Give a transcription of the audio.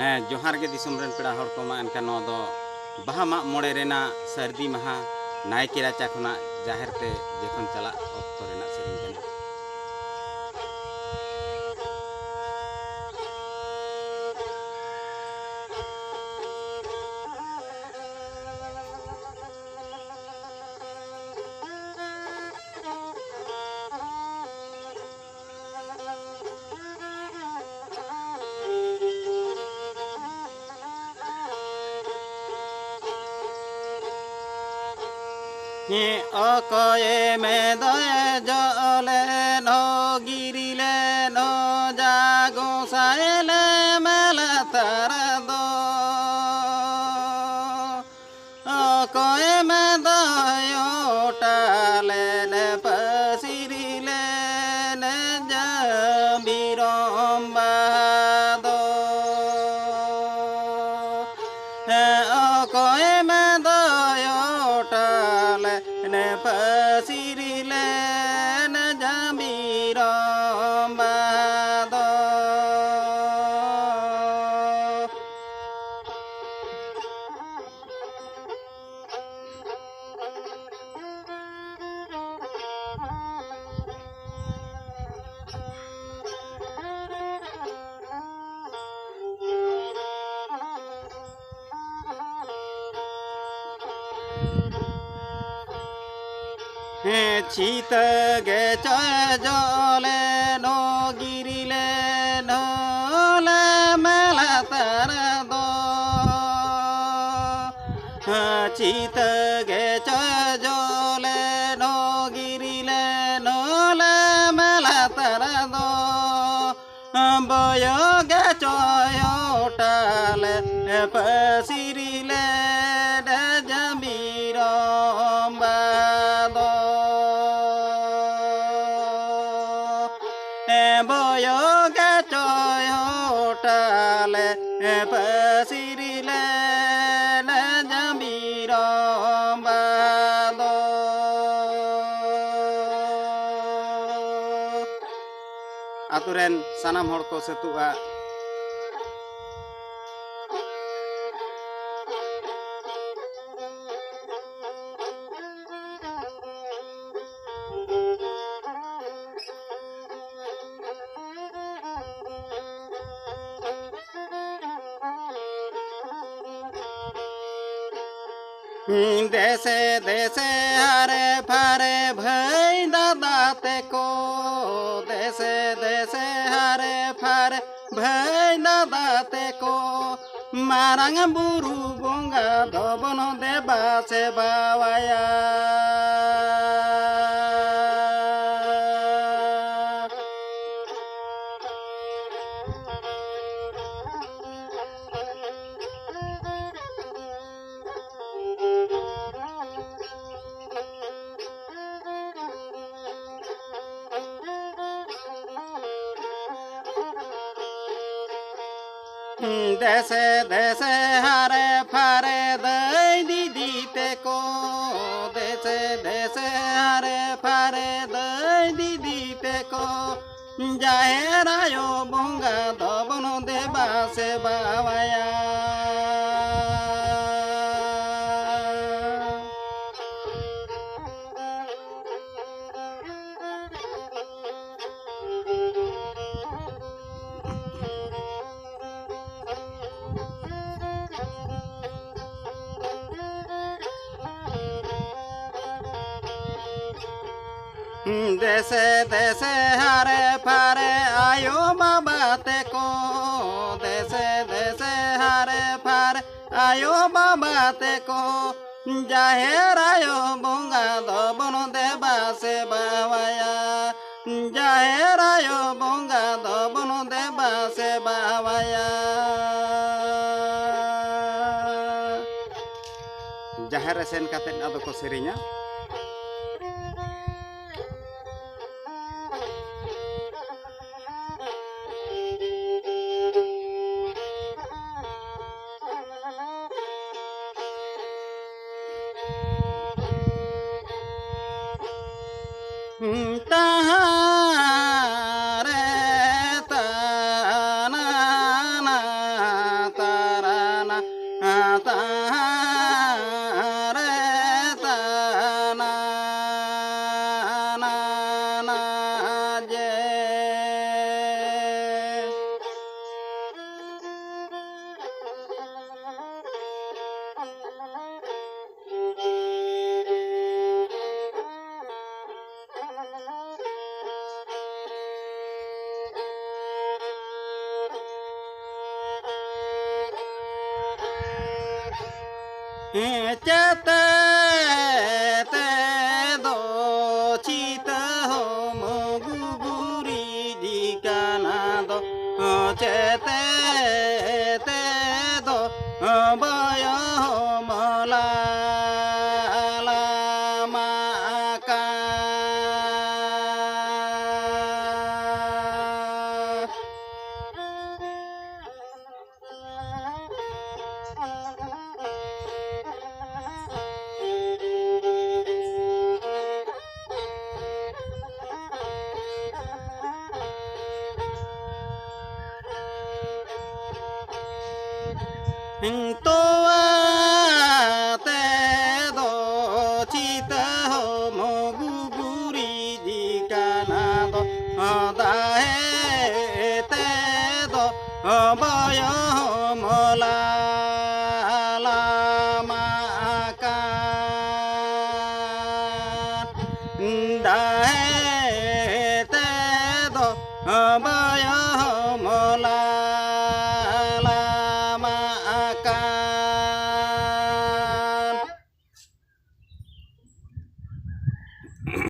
ᱦᱮᱸ ᱡᱚᱦᱟᱨ ᱜᱮ ᱫᱤᱥᱚᱢ ᱨᱮᱱ ᱯᱮᱲᱟ ᱦᱚᱲ ᱠᱚ ᱢᱟ ᱮᱱᱠᱷᱟᱱ ᱱᱚᱣᱟ ᱫᱚ ᱵᱟᱦᱟ ᱢᱟᱜ ᱢᱚᱬᱮ ᱨᱮᱱᱟᱜ ᱥᱟᱹᱨᱫᱤ ᱢᱟᱦᱟ ᱱᱟᱭᱠᱮ ᱨᱟᱪᱟ ᱠᱷᱚᱱᱟᱜ ᱡᱟᱦᱮᱨ ᱛᱮ ᱡᱚᱠᱷᱚᱱ ᱪᱟᱞᱟᱜ ᱚᱠᱛᱚ ᱨᱮᱱᱟᱜ ᱥᱮᱨᱮᱧ ᱠᱟᱱᱟ। অকয়ে মেদয়ে জলে নো গিরিলে নো জাগো সাইলে মেলা তার দো অকয়ে মেদয় ওটালে নে পসিরিলে নে জবিরম বাদো অকয়ে মেদয় ওটালে নে পসিরিলে নে জবিরম বাদো চিত গে চয় জলে নো গিরিলে নলে মেলা তার দো চিত গে চয় জলে নো গিরিলে নলে মেলা তার দো বয় গে চয় ওটালে পসিরিলে জমিরম বাদো বয় গে চয় ওটালে পসিরিলে জমিরম বাদো আতু রেন সানাম হড় কো সেতুआ देसे देसे हरे फरे भई दादा ते को देसे देसे हरे फरे भई दादा ते को मारंग बुरु बोंगा धोबन देबा से बावाया देसे देसे हरे फरे दई दीदी ते को देसे देसे हरे फरे दई दीदी ते को जाहे रायो बोंगा धोबन देबा से बावाया देसे देसे हरे फरे आयो बाबा ते को देसे देसे हरे फरे आयो बाबा ते को जाहेर आयो बोंगा धोबन देबा से बावाया जाहेर आयो बोंगा धोबन देबा से बावाया जाहेर सेन काते आदो को सेरिnya तारे तना re ta na na na je chete te do chita ho moguguri di kanado chete te do baya ho mala la maka toa te do chita ho moguguri di kanado da he te do baya